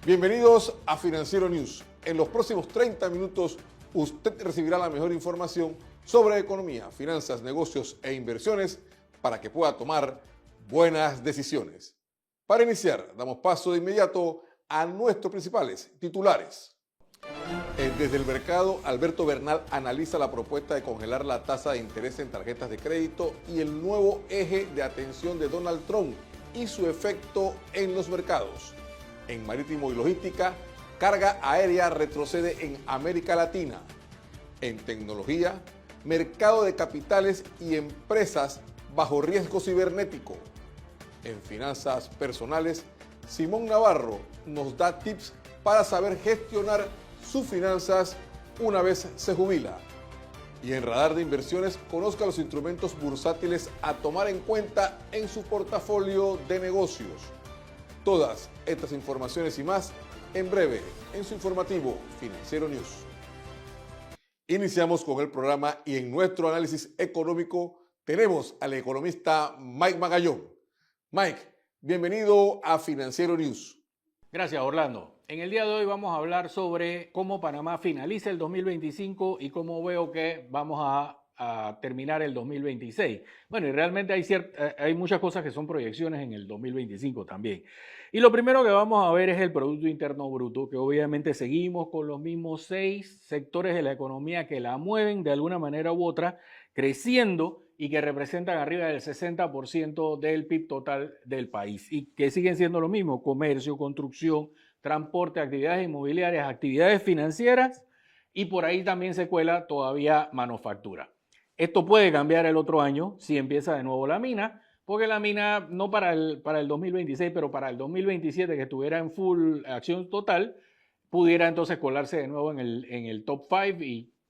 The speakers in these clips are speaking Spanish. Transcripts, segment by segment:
Bienvenidos a Financiero News. En los próximos 30 minutos usted recibirá la mejor información sobre economía, finanzas, negocios e inversiones para que pueda tomar buenas decisiones. Para iniciar, damos paso de inmediato a nuestros principales titulares. Desde el mercado, Alberto Bernal analiza la propuesta de congelar la tasa de interés en tarjetas de crédito y el nuevo eje de atención de Donald Trump y su efecto en los mercados. En marítimo y logística, carga aérea retrocede en América Latina. En tecnología, mercado de capitales y empresas bajo riesgo cibernético. En finanzas personales, Simón Navarro nos da tips para saber gestionar sus finanzas una vez se jubila. Y en Radar de Inversiones, conozca los instrumentos bursátiles a tomar en cuenta en su portafolio de negocios. Todas estas informaciones y más en breve en su informativo Financiero News. Iniciamos con el programa y en nuestro análisis económico tenemos al economista Mike Magallón. Mike, bienvenido a Financiero News. Gracias, Orlando. En el día de hoy vamos a hablar sobre cómo Panamá finaliza el 2025 y cómo veo que vamos a terminar el 2026. Bueno, y realmente hay muchas cosas que son proyecciones en el 2025 también. Y lo primero que vamos a ver es el Producto Interno Bruto, que obviamente seguimos con los mismos 6 sectores de la economía que la mueven de alguna manera u otra, creciendo y que representan arriba del 60% del PIB total del país y que siguen siendo lo mismo: comercio, construcción, transporte, actividades inmobiliarias, actividades financieras, y por ahí también se cuela todavía manufactura. Esto puede cambiar el otro año si empieza de nuevo la mina, porque la mina no para el 2026, pero para el 2027, que estuviera en full acción total, pudiera entonces colarse de nuevo en el top 5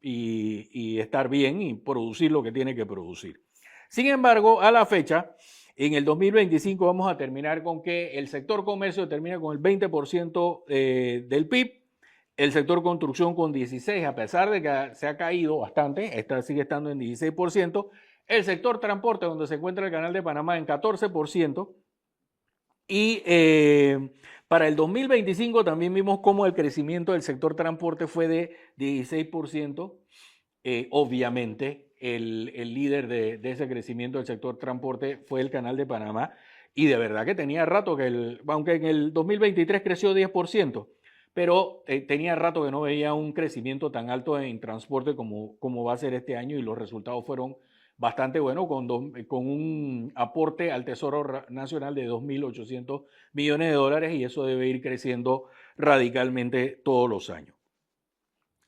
y estar bien y producir lo que tiene que producir. Sin embargo, a la fecha, en el 2025 vamos a terminar con que el sector comercio termina con el 20% del PIB, el sector construcción con 16%, a pesar de que se ha caído bastante, sigue estando en 16%, el sector transporte, donde se encuentra el Canal de Panamá, en 14%, y para el 2025 también vimos cómo el crecimiento del sector transporte fue de 16%. Obviamente, el líder de ese crecimiento del sector transporte fue el Canal de Panamá, y de verdad que tenía rato aunque en el 2023 creció 10%, pero tenía rato que no veía un crecimiento tan alto en transporte como va a ser este año, y los resultados fueron bastante buenos, con un aporte al Tesoro Nacional de 2.800 millones de dólares, y eso debe ir creciendo radicalmente todos los años.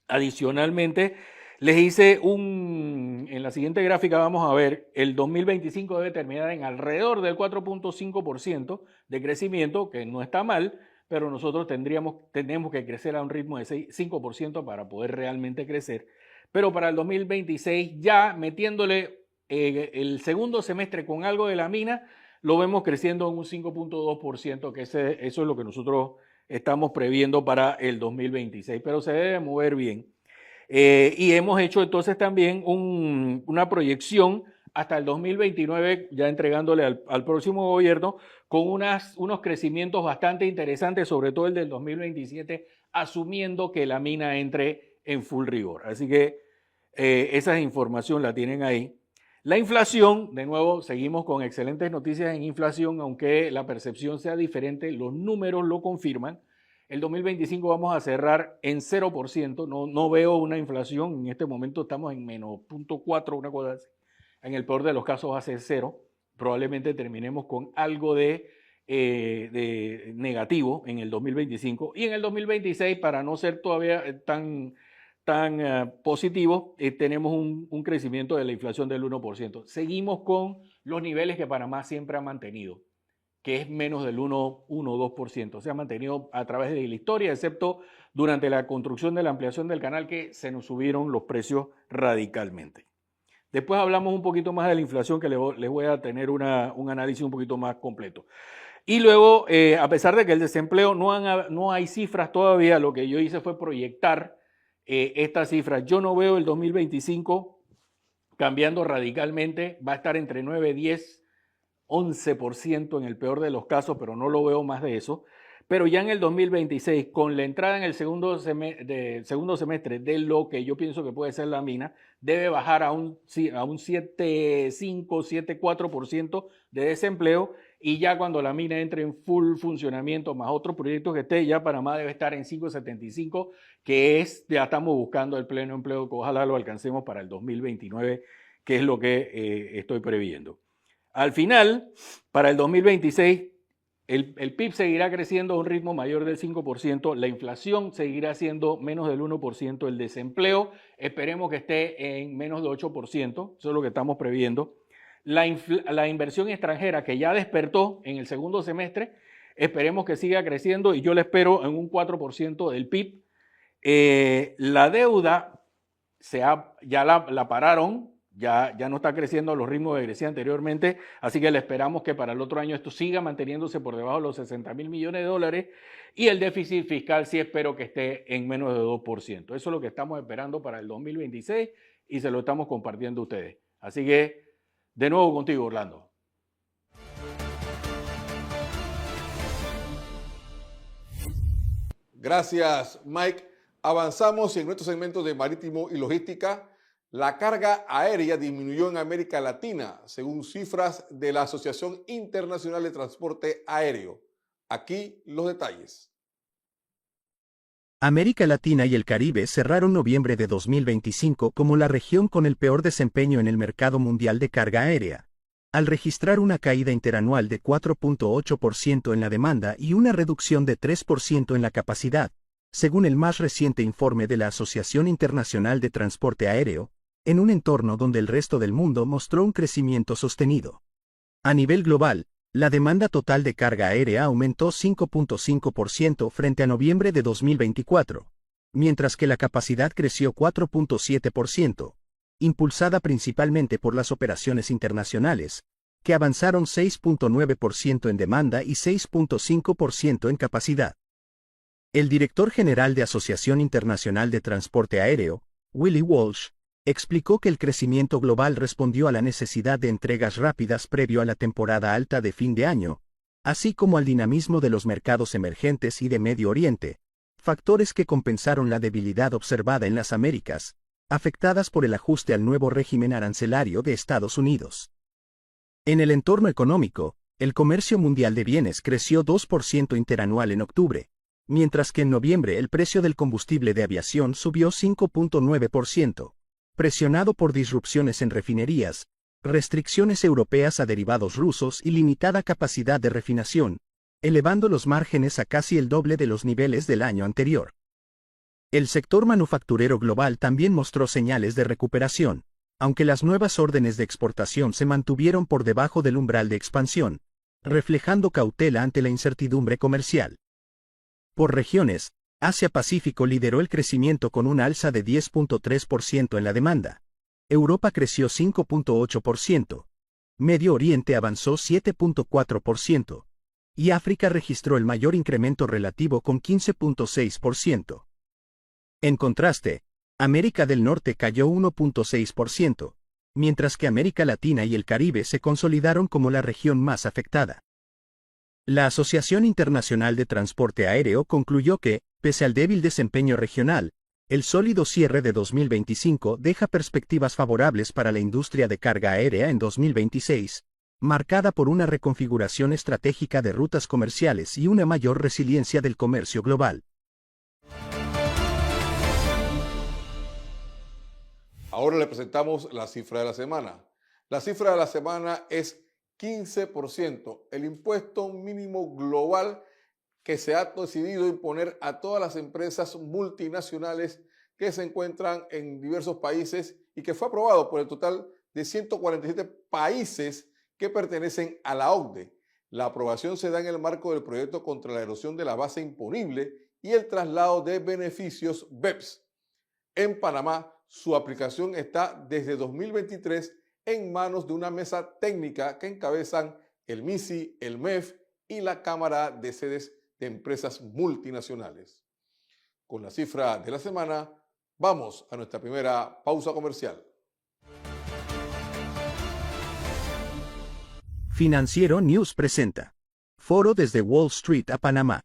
Adicionalmente, les hice en la siguiente gráfica vamos a ver, el 2025 debe terminar en alrededor del 4.5% de crecimiento, que no está mal, pero nosotros tenemos que crecer a un ritmo de 5% para poder realmente crecer. Pero para el 2026, ya metiéndole el segundo semestre con algo de la mina, lo vemos creciendo en un 5.2%, que eso es lo que nosotros estamos previendo para el 2026, pero se debe mover bien. Y hemos hecho entonces también una proyección hasta el 2029, ya entregándole al próximo gobierno, con unos crecimientos bastante interesantes, sobre todo el del 2027, asumiendo que la mina entre en full rigor. Así que esa información la tienen ahí. La inflación, de nuevo, seguimos con excelentes noticias en inflación, aunque la percepción sea diferente, los números lo confirman. El 2025 vamos a cerrar en 0%, no veo una inflación, en este momento estamos en menos 0.4, una cosa así. En el peor de los casos va a ser 0, probablemente terminemos con algo de negativo en el 2025, y en el 2026, para no ser todavía tan positivo, tenemos un crecimiento de la inflación del 1%. Seguimos con los niveles que Panamá siempre ha mantenido, que es menos del 1 o 2%. Se ha mantenido a través de la historia, excepto durante la construcción de la ampliación del canal, que se nos subieron los precios radicalmente. Después hablamos un poquito más de la inflación, que les voy a tener un análisis un poquito más completo. Y luego, a pesar de que el desempleo no hay cifras todavía, lo que yo hice fue proyectar estas cifras. Yo no veo el 2025 cambiando radicalmente, va a estar entre 9, 10, 11% en el peor de los casos, pero no lo veo más de eso. pero ya en el 2026, con la entrada en el segundo semestre de lo que yo pienso que puede ser la mina, debe bajar a un 7,5, 7,4% de desempleo, y ya cuando la mina entre en full funcionamiento, más otros proyectos que esté, ya Panamá debe estar en 5,75, ya estamos buscando el pleno empleo, que ojalá lo alcancemos para el 2029, que es lo que estoy previendo. Al final, para el 2026, el PIB seguirá creciendo a un ritmo mayor del 5%, la inflación seguirá siendo menos del 1%, el desempleo esperemos que esté en menos de 8%, eso es lo que estamos previendo. La inversión extranjera, que ya despertó en el segundo semestre, esperemos que siga creciendo, y yo la espero en un 4% del PIB. La deuda ya la pararon, ya no está creciendo a los ritmos que crecía anteriormente, así que le esperamos que para el otro año esto siga manteniéndose por debajo de los 60,000 millones de dólares, y el déficit fiscal sí espero que esté en menos de 2%. Eso es lo que estamos esperando para el 2026 y se lo estamos compartiendo a ustedes. Así que, de nuevo contigo, Orlando. Gracias, Mike. Avanzamos en nuestro segmento de marítimo y logística. La carga aérea disminuyó en América Latina, según cifras de la Asociación Internacional de Transporte Aéreo. Aquí los detalles. América Latina y el Caribe cerraron noviembre de 2025 como la región con el peor desempeño en el mercado mundial de carga aérea, al registrar una caída interanual de 4,8% en la demanda y una reducción de 3% en la capacidad, según el más reciente informe de la Asociación Internacional de Transporte Aéreo, en un entorno donde el resto del mundo mostró un crecimiento sostenido. A nivel global, la demanda total de carga aérea aumentó 5,5% frente a noviembre de 2024, mientras que la capacidad creció 4,7%, impulsada principalmente por las operaciones internacionales, que avanzaron 6,9% en demanda y 6,5% en capacidad. El director general de Asociación Internacional de Transporte Aéreo, Willie Walsh, explicó que el crecimiento global respondió a la necesidad de entregas rápidas previo a la temporada alta de fin de año, así como al dinamismo de los mercados emergentes y de Medio Oriente, factores que compensaron la debilidad observada en las Américas, afectadas por el ajuste al nuevo régimen arancelario de Estados Unidos. En el entorno económico, el comercio mundial de bienes creció 2% interanual en octubre, mientras que en noviembre el precio del combustible de aviación subió 5,9%. Presionado por disrupciones en refinerías, restricciones europeas a derivados rusos y limitada capacidad de refinación, elevando los márgenes a casi el doble de los niveles del año anterior. El sector manufacturero global también mostró señales de recuperación, aunque las nuevas órdenes de exportación se mantuvieron por debajo del umbral de expansión, reflejando cautela ante la incertidumbre comercial. Por regiones, Asia-Pacífico lideró el crecimiento con un alza de 10,3% en la demanda. Europa creció 5,8%. Medio Oriente avanzó 7,4%. Y África registró el mayor incremento relativo con 15,6%. En contraste, América del Norte cayó 1,6%, mientras que América Latina y el Caribe se consolidaron como la región más afectada. La Asociación Internacional de Transporte Aéreo concluyó que, pese al débil desempeño regional, el sólido cierre de 2025 deja perspectivas favorables para la industria de carga aérea en 2026, marcada por una reconfiguración estratégica de rutas comerciales y una mayor resiliencia del comercio global. Ahora le presentamos la cifra de la semana. La cifra de la semana es 15%, el impuesto mínimo global que se ha decidido imponer a todas las empresas multinacionales que se encuentran en diversos países y que fue aprobado por el total de 147 países que pertenecen a la OCDE. La aprobación se da en el marco del proyecto contra la erosión de la base imponible y el traslado de beneficios BEPS. En Panamá, su aplicación está desde 2023 en manos de una mesa técnica que encabezan el MISI, el MEF y la Cámara de Sedes de Empresas Multinacionales. Con la cifra de la semana, vamos a nuestra primera pausa comercial. Financiero News presenta Foro desde Wall Street a Panamá.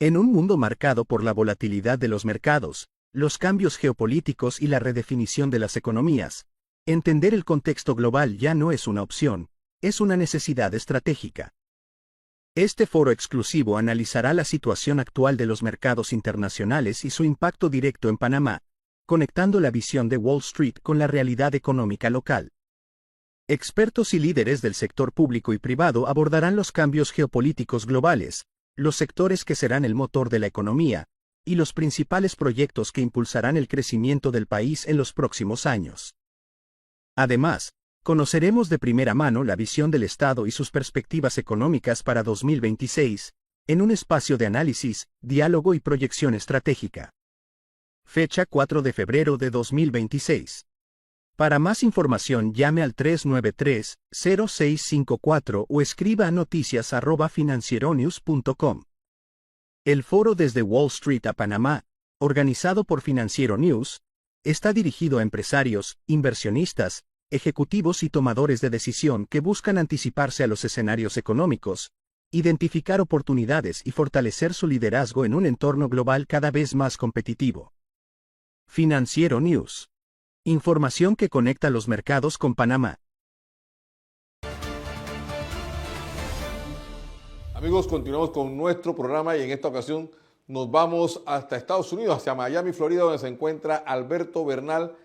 En un mundo marcado por la volatilidad de los mercados, los cambios geopolíticos y la redefinición de las economías, entender el contexto global ya no es una opción, es una necesidad estratégica. Este foro exclusivo analizará la situación actual de los mercados internacionales y su impacto directo en Panamá, conectando la visión de Wall Street con la realidad económica local. Expertos y líderes del sector público y privado abordarán los cambios geopolíticos globales, los sectores que serán el motor de la economía, y los principales proyectos que impulsarán el crecimiento del país en los próximos años. Además, conoceremos de primera mano la visión del Estado y sus perspectivas económicas para 2026, en un espacio de análisis, diálogo y proyección estratégica. Fecha 4 de febrero de 2026. Para más información llame al 393-0654 o escriba a noticias@financieronews.com. El foro desde Wall Street a Panamá, organizado por Financiero News, está dirigido a empresarios, inversionistas, ejecutivos y tomadores de decisión que buscan anticiparse a los escenarios económicos, identificar oportunidades y fortalecer su liderazgo en un entorno global cada vez más competitivo. Financiero News. Información que conecta los mercados con Panamá. Amigos, continuamos con nuestro programa y en esta ocasión nos vamos hasta Estados Unidos, hacia Miami, Florida, donde se encuentra Alberto Bernal,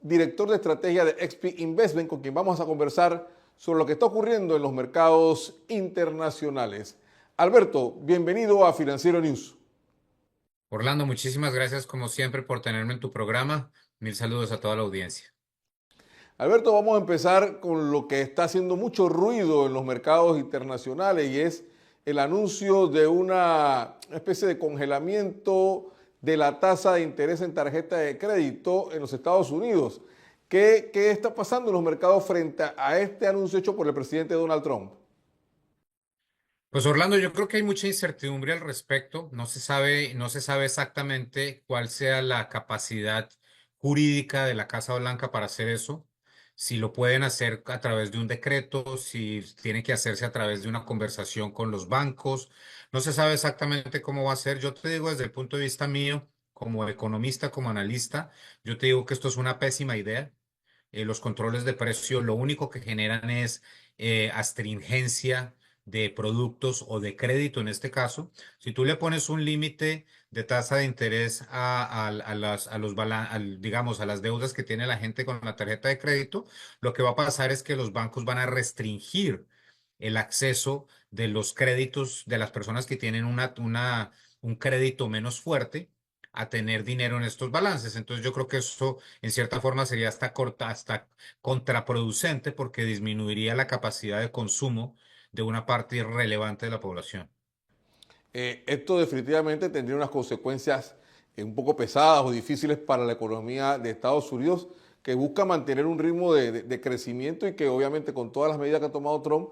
director de estrategia de XP Investment, con quien vamos a conversar sobre lo que está ocurriendo en los mercados internacionales. Alberto, bienvenido a Financiero News. Orlando, muchísimas gracias como siempre por tenerme en tu programa. Mil saludos a toda la audiencia. Alberto, vamos a empezar con lo que está haciendo mucho ruido en los mercados internacionales y es el anuncio de una especie de congelamiento de la tasa de interés en tarjeta de crédito en los Estados Unidos. ¿Qué está pasando en los mercados frente a este anuncio hecho por el presidente Donald Trump? Pues Orlando, yo creo que hay mucha incertidumbre al respecto. No se sabe exactamente cuál sea la capacidad jurídica de la Casa Blanca para hacer eso. Si lo pueden hacer a través de un decreto, si tiene que hacerse a través de una conversación con los bancos. No se sabe exactamente cómo va a ser. Yo te digo desde el punto de vista mío, como economista, como analista, yo te digo que esto es una pésima idea. Los controles de precio lo único que generan es astringencia de productos o de crédito en este caso. Si tú le pones un límite de tasa de interés digamos, a las deudas que tiene la gente con la tarjeta de crédito, lo que va a pasar es que los bancos van a restringir el acceso de los créditos de las personas que tienen un crédito menos fuerte a tener dinero en estos balances. Entonces yo creo que eso en cierta forma sería hasta contraproducente porque disminuiría la capacidad de consumo de una parte relevante de la población. Esto definitivamente tendría unas consecuencias un poco pesadas o difíciles para la economía de Estados Unidos, que busca mantener un ritmo de crecimiento y que obviamente con todas las medidas que ha tomado Trump,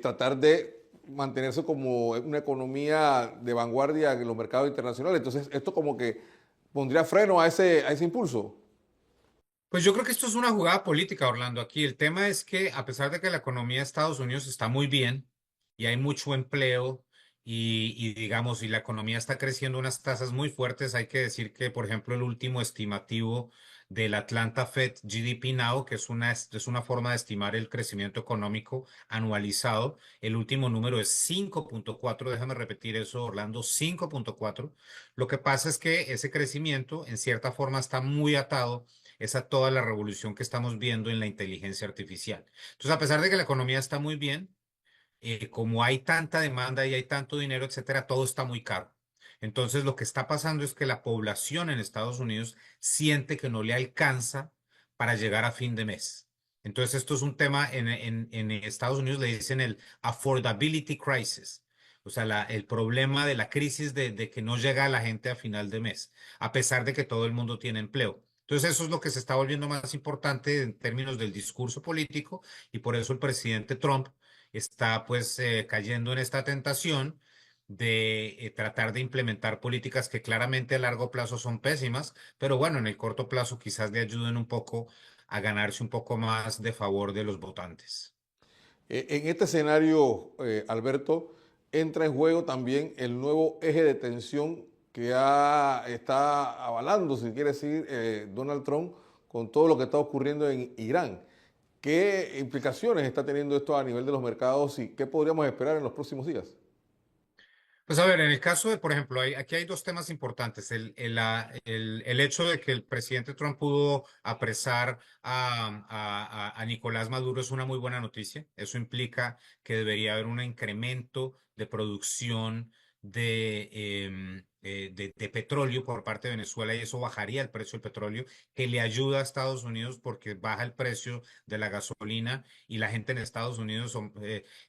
tratar de mantenerse como una economía de vanguardia en los mercados internacionales. Entonces, esto como que pondría freno a ese impulso. Pues yo creo que esto es una jugada política, Orlando. Aquí el tema es que a pesar de que la economía de Estados Unidos está muy bien y hay mucho empleo digamos, y la economía está creciendo a unas tasas muy fuertes, hay que decir que, por ejemplo, el último estimativo del Atlanta Fed GDP Now, que es una forma de estimar el crecimiento económico anualizado, el último número es 5.4. Déjame repetir eso, Orlando, 5.4. Lo que pasa es que ese crecimiento, en cierta forma, está muy atado es a toda la revolución que estamos viendo en la inteligencia artificial. Entonces, a pesar de que la economía está muy bien, como hay tanta demanda y hay tanto dinero, etcétera, todo está muy caro. Entonces, lo que está pasando es que la población en Estados Unidos siente que no le alcanza para llegar a fin de mes. Entonces, esto es un tema en Estados Unidos le dicen el affordability crisis. O sea, el problema de la crisis de que no llega a la gente a final de mes, a pesar de que todo el mundo tiene empleo. Entonces, eso es lo que se está volviendo más importante en términos del discurso político y por eso el presidente Trump está pues cayendo en esta tentación de tratar de implementar políticas que claramente a largo plazo son pésimas, pero bueno, en el corto plazo quizás le ayuden un poco a ganarse un poco más de favor de los votantes. En este escenario, Alberto, entra en juego también el nuevo eje de tensión que está avalando, si quiere decir, Donald Trump con todo lo que está ocurriendo en Irán. ¿Qué implicaciones está teniendo esto a nivel de los mercados y qué podríamos esperar en los próximos días? Pues a ver, en el caso de, por ejemplo, aquí hay dos temas importantes. El hecho de que el presidente Trump pudo apresar a Nicolás Maduro es una muy buena noticia. Eso implica que debería haber un incremento de producción de petróleo por parte de Venezuela y eso bajaría el precio del petróleo, que le ayuda a Estados Unidos porque baja el precio de la gasolina y la gente en Estados Unidos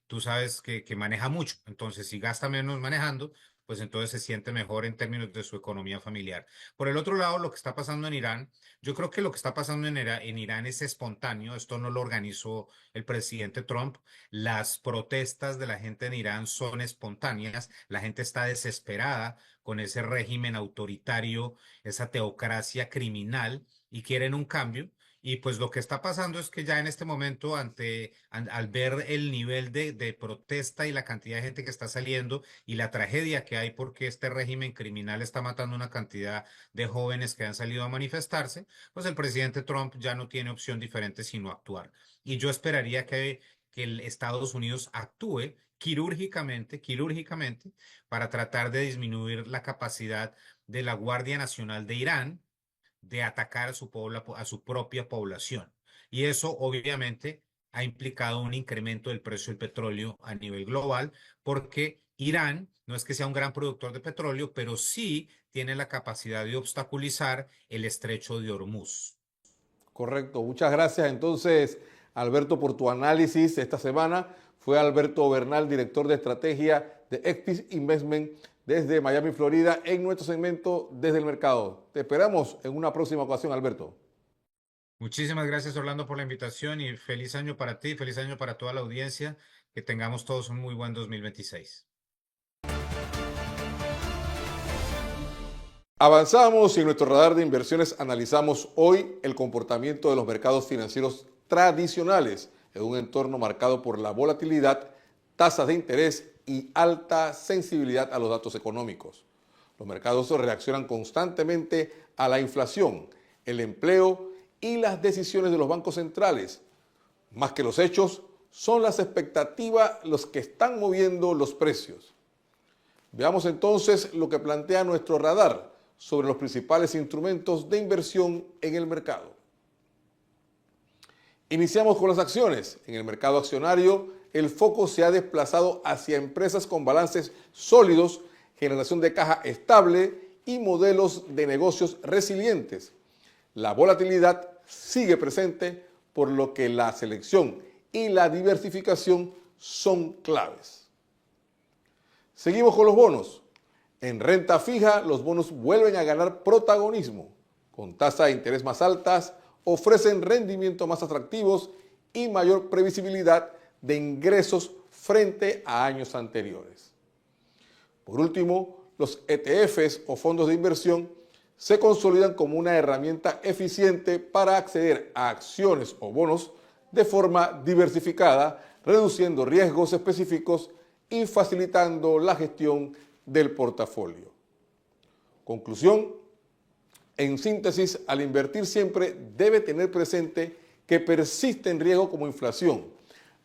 tú sabes que maneja mucho. Entonces, si gasta menos manejando, pues entonces se siente mejor en términos de su economía familiar. Por el otro lado, lo que está pasando en Irán, yo creo que lo que está pasando en Irán es espontáneo. Esto no lo organizó el presidente Trump. Las protestas de la gente en Irán son espontáneas. La gente está desesperada con ese régimen autoritario, esa teocracia criminal y quieren un cambio. Y pues lo que está pasando es que ya en este momento, al ver el nivel de protesta y la cantidad de gente que está saliendo y la tragedia que hay porque este régimen criminal está matando una cantidad de jóvenes que han salido a manifestarse, pues el presidente Trump ya no tiene opción diferente sino actuar. Y yo esperaría que el Estados Unidos actúe quirúrgicamente, para tratar de disminuir la capacidad de la Guardia Nacional de Irán de atacar a su propia población. Y eso obviamente ha implicado un incremento del precio del petróleo a nivel global, porque Irán no es que sea un gran productor de petróleo, pero sí tiene la capacidad de obstaculizar el estrecho de Hormuz. Correcto, muchas gracias entonces, Alberto, por tu análisis esta semana. Fue Alberto Bernal, director de estrategia de Expis Investment desde Miami, Florida, en nuestro segmento Desde el Mercado. Te esperamos en una próxima ocasión, Alberto. Muchísimas gracias, Orlando, por la invitación y feliz año para ti, feliz año para toda la audiencia. Que tengamos todos un muy buen 2026. Avanzamos y en nuestro radar de inversiones analizamos hoy el comportamiento de los mercados financieros tradicionales en un entorno marcado por la volatilidad, tasas de interés y alta sensibilidad a los datos económicos. Los mercados reaccionan constantemente a la inflación, el empleo y las decisiones de los bancos centrales. Más que los hechos, son las expectativas los que están moviendo los precios. Veamos entonces lo que plantea nuestro radar sobre los principales instrumentos de inversión en el mercado. Iniciamos con las acciones. En el mercado accionario, el foco se ha desplazado hacia empresas con balances sólidos, generación de caja estable y modelos de negocios resilientes. La volatilidad sigue presente, por lo que la selección y la diversificación son claves. Seguimos con los bonos. En renta fija, los bonos vuelven a ganar protagonismo. Con tasas de interés más altas, ofrecen rendimientos más atractivos y mayor previsibilidad de ingresos frente a años anteriores. Por último, los ETFs o fondos de inversión se consolidan como una herramienta eficiente para acceder a acciones o bonos de forma diversificada, reduciendo riesgos específicos y facilitando la gestión del portafolio. Conclusión: en síntesis, al invertir siempre debe tener presente que persisten riesgos como inflación,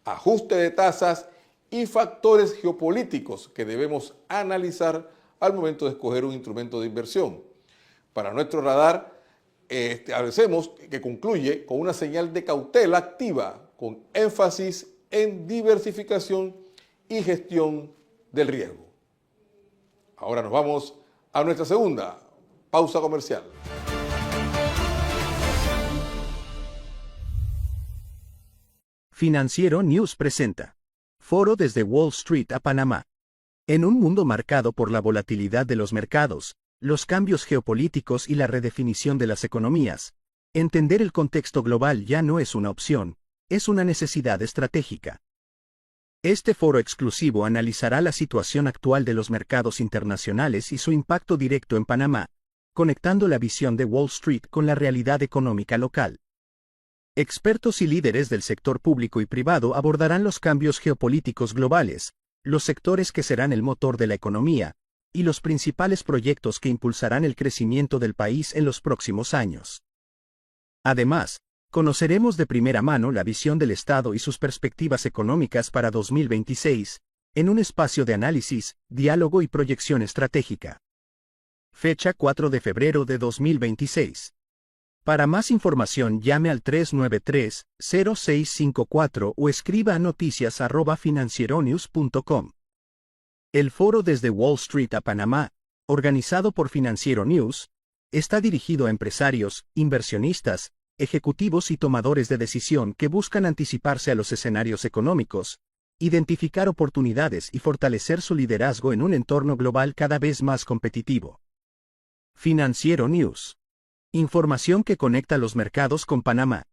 ajuste de tasas y factores geopolíticos que debemos analizar al momento de escoger un instrumento de inversión. Para nuestro radar, establecemos que concluye con una señal de cautela activa, con énfasis en diversificación y gestión del riesgo. Ahora nos vamos a nuestra segunda pausa comercial. Financiero News presenta Foro desde Wall Street a Panamá. En un mundo marcado por la volatilidad de los mercados, los cambios geopolíticos y la redefinición de las economías, entender el contexto global ya no es una opción, es una necesidad estratégica. Este foro exclusivo analizará la situación actual de los mercados internacionales y su impacto directo en Panamá, conectando la visión de Wall Street con la realidad económica local. Expertos y líderes del sector público y privado abordarán los cambios geopolíticos globales, los sectores que serán el motor de la economía, y los principales proyectos que impulsarán el crecimiento del país en los próximos años. Además, conoceremos de primera mano la visión del Estado y sus perspectivas económicas para 2026, en un espacio de análisis, diálogo y proyección estratégica. Fecha 4 de febrero de 2026. Para más información llame al 393-0654 o escriba a noticias@financieronews.com. El foro desde Wall Street a Panamá, organizado por Financiero News, está dirigido a empresarios, inversionistas, ejecutivos y tomadores de decisión que buscan anticiparse a los escenarios económicos, identificar oportunidades y fortalecer su liderazgo en un entorno global cada vez más competitivo. Financiero News. Información que conecta los mercados con Panamá.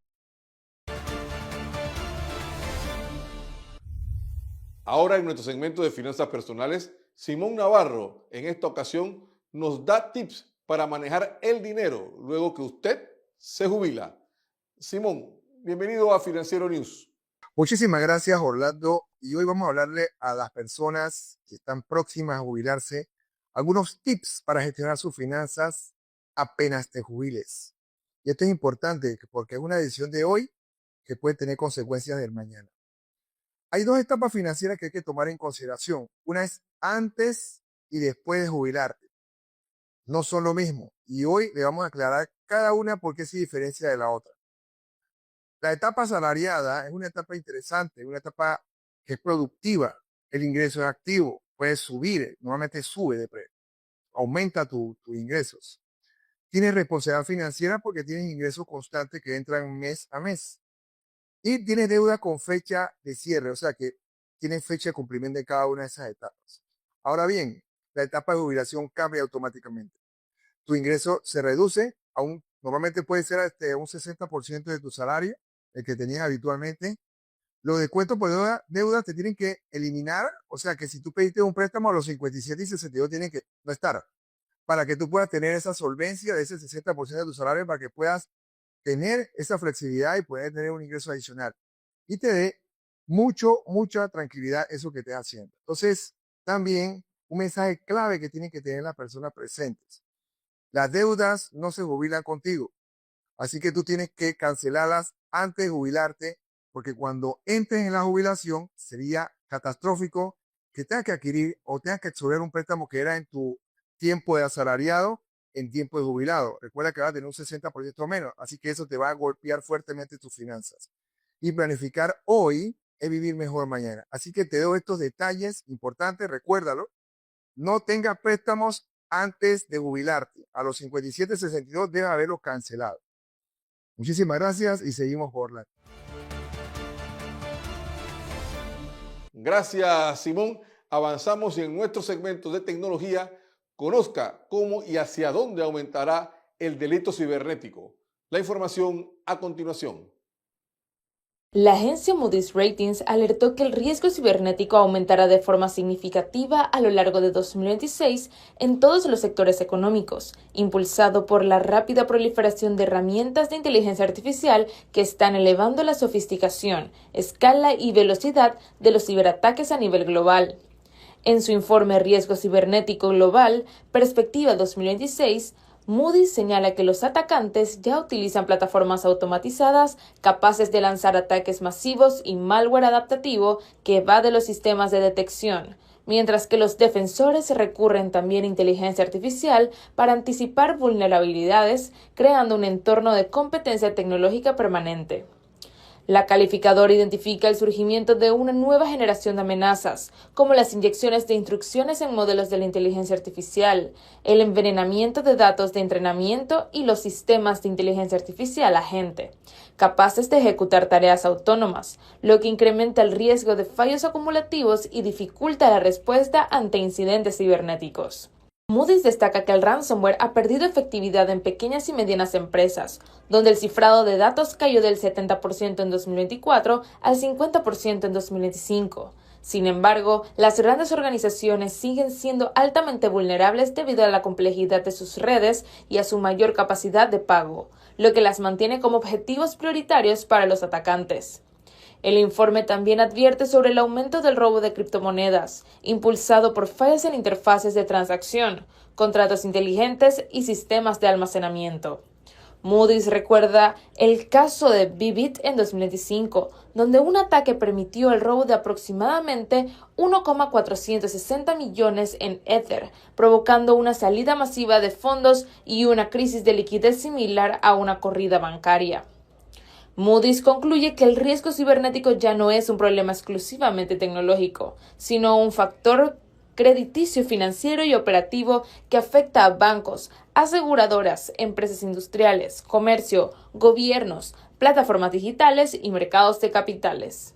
Ahora en nuestro segmento de finanzas personales, Simón Navarro en esta ocasión nos da tips para manejar el dinero luego que usted se jubila. Simón, bienvenido a Financiero News. Muchísimas gracias, Orlando. Y hoy vamos a hablarle a las personas que están próximas a jubilarse algunos tips para gestionar sus finanzas apenas te jubiles. Y esto es importante porque es una decisión de hoy que puede tener consecuencias del mañana. Hay dos etapas financieras que hay que tomar en consideración. Una es antes y después de jubilarte. No son lo mismo. Y hoy le vamos a aclarar cada una por qué se diferencia de la otra. La etapa asalariada es una etapa interesante, una etapa que es productiva. El ingreso es activo, puede subir, normalmente sube de precio, aumenta tus ingresos. Tienes responsabilidad financiera porque tienes ingresos constantes que entran mes a mes. Y tienes deuda con fecha de cierre, o sea que tienes fecha de cumplimiento de cada una de esas etapas. Ahora bien, la etapa de jubilación cambia automáticamente. Tu ingreso se reduce, normalmente puede ser hasta un 60% de tu salario, el que tenías habitualmente. Los descuentos por deuda te tienen que eliminar, o sea que si tú pediste un préstamo a los 57 y 62 tienen que no estar, para que tú puedas tener esa solvencia de ese 60% de tu salario, para que puedas tener esa flexibilidad y poder tener un ingreso adicional. Y te dé mucha tranquilidad eso que estés haciendo. Entonces, también un mensaje clave que tienen que tener las personas presentes. Las deudas no se jubilan contigo. Así que tú tienes que cancelarlas antes de jubilarte, porque cuando entres en la jubilación sería catastrófico que tengas que adquirir o tengas que absorber un préstamo que era en tu tiempo de asalariado en tiempo de jubilado. Recuerda que vas a tener un 60% menos, así que eso te va a golpear fuertemente tus finanzas. Y planificar hoy es vivir mejor mañana. Así que te doy estos detalles importantes, recuérdalo. No tengas préstamos antes de jubilarte. A los 57, 62 debes haberlos cancelado. Muchísimas gracias y seguimos por la. Gracias, Simón. Avanzamos y en nuestro segmento de tecnología conozca cómo y hacia dónde aumentará el delito cibernético. La información a continuación. La agencia Moody's Ratings alertó que el riesgo cibernético aumentará de forma significativa a lo largo de 2026 en todos los sectores económicos, impulsado por la rápida proliferación de herramientas de inteligencia artificial que están elevando la sofisticación, escala y velocidad de los ciberataques a nivel global. En su informe Riesgo Cibernético Global, Perspectiva 2026, Moody's señala que los atacantes ya utilizan plataformas automatizadas capaces de lanzar ataques masivos y malware adaptativo que evade los sistemas de detección, mientras que los defensores recurren también a inteligencia artificial para anticipar vulnerabilidades, creando un entorno de competencia tecnológica permanente. La calificadora identifica el surgimiento de una nueva generación de amenazas, como las inyecciones de instrucciones en modelos de la inteligencia artificial, el envenenamiento de datos de entrenamiento y los sistemas de inteligencia artificial agente, capaces de ejecutar tareas autónomas, lo que incrementa el riesgo de fallos acumulativos y dificulta la respuesta ante incidentes cibernéticos. Moody's destaca que el ransomware ha perdido efectividad en pequeñas y medianas empresas, donde el cifrado de datos cayó del 70% en 2024 al 50% en 2025. Sin embargo, las grandes organizaciones siguen siendo altamente vulnerables debido a la complejidad de sus redes y a su mayor capacidad de pago, lo que las mantiene como objetivos prioritarios para los atacantes. El informe también advierte sobre el aumento del robo de criptomonedas, impulsado por fallas en interfaces de transacción, contratos inteligentes y sistemas de almacenamiento. Moody's recuerda el caso de Bybit en 2025, donde un ataque permitió el robo de aproximadamente 1,460 millones en Ether, provocando una salida masiva de fondos y una crisis de liquidez similar a una corrida bancaria. Moody's concluye que el riesgo cibernético ya no es un problema exclusivamente tecnológico, sino un factor crediticio, financiero y operativo que afecta a bancos, aseguradoras, empresas industriales, comercio, gobiernos, plataformas digitales y mercados de capitales.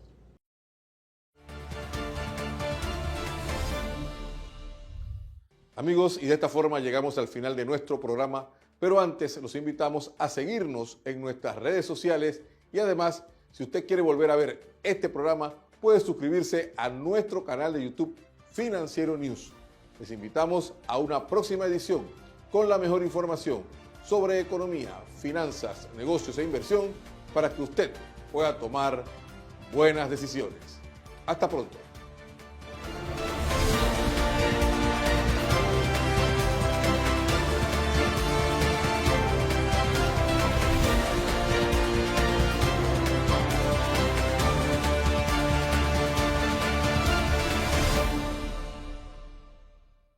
Amigos, y de esta forma llegamos al final de nuestro programa, pero antes los invitamos a seguirnos en nuestras redes sociales y además, si usted quiere volver a ver este programa, puede suscribirse a nuestro canal de YouTube Financiero News. Les invitamos a una próxima edición con la mejor información sobre economía, finanzas, negocios e inversión para que usted pueda tomar buenas decisiones. Hasta pronto.